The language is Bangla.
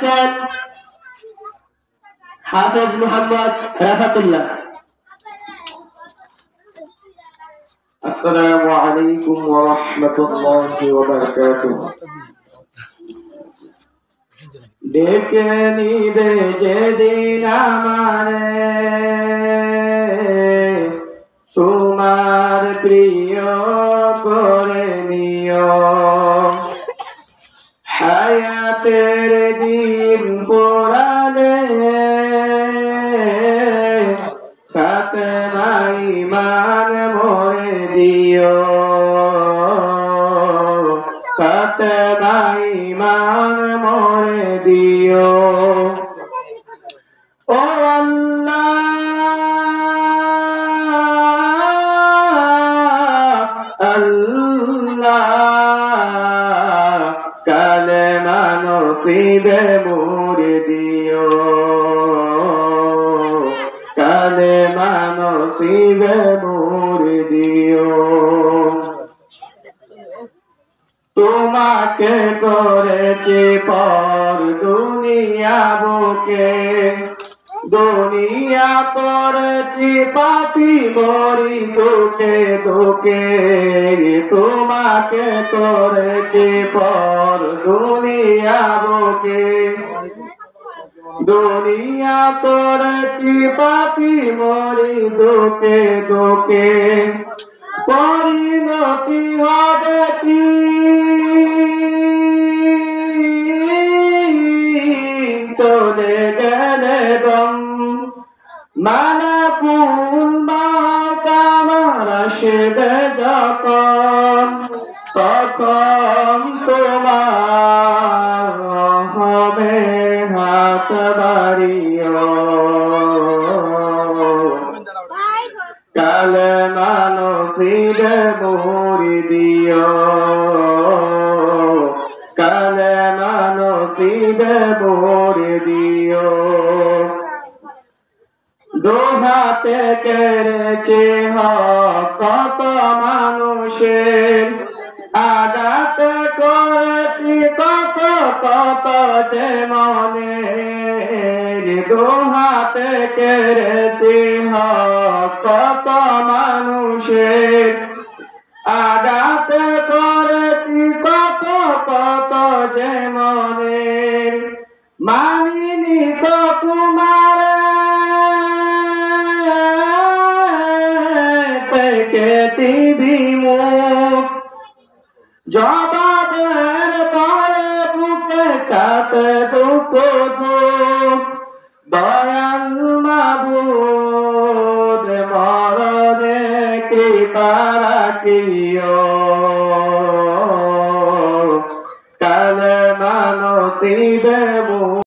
আসছেন হাফেজ মোহাম্মদ রাফাতুল্লাহ। আসসালামু আলাইকুম ওয়া রাহমাতুল্লাহি ওয়া বারাকাতুহু। ডেকে নিবে যেদিন আমারে তোমার প্রিয় করে নিও, হায়াতের দিন পোড়ালে ফাতেমা ঈমান মোরে দিও, ফাতেমা ঈমান মোরে দিও। ও আল্লাহ আল্লাহ কালেমা নসিবে মোরে দিও, কালেমা নসিবে মোরে দিও। তোমাকে করেছে পর দুনিয়া বুকে, দুনিয়া করেছি পাপি মরি দুঃখে দুঃখে, তোমাকে করেছে পর দুনিয়া বুকে, দুনিয়া করেছি পাপি মরি দুঃখে দুঃখে। পরিণতি হবে কি চলে গেলে গম, মালাকুল মউত আমার আসবে যখন, তখন তোমার হবে হাত বাড়িও, কালেমা নসিবে মোরে দিও, কালেমা নসিবে মোরে দিও। দুহাতে কেড়েছে হক কত মানুষের, আঘাত করেছি কত কত যে মনের, দুহাতে কেড়েছি হক কত মানুষের, আঘাত করেছি কত কত যে মনের। মানিনি তো তোমার পেকেছি বিমুখ, জবাবের ভয়ে বুকে কাঁপে দুঃখ দুঃখ। দয়াল মাবুদ মরণে কৃপা রাখিও, কালেমা নসিবে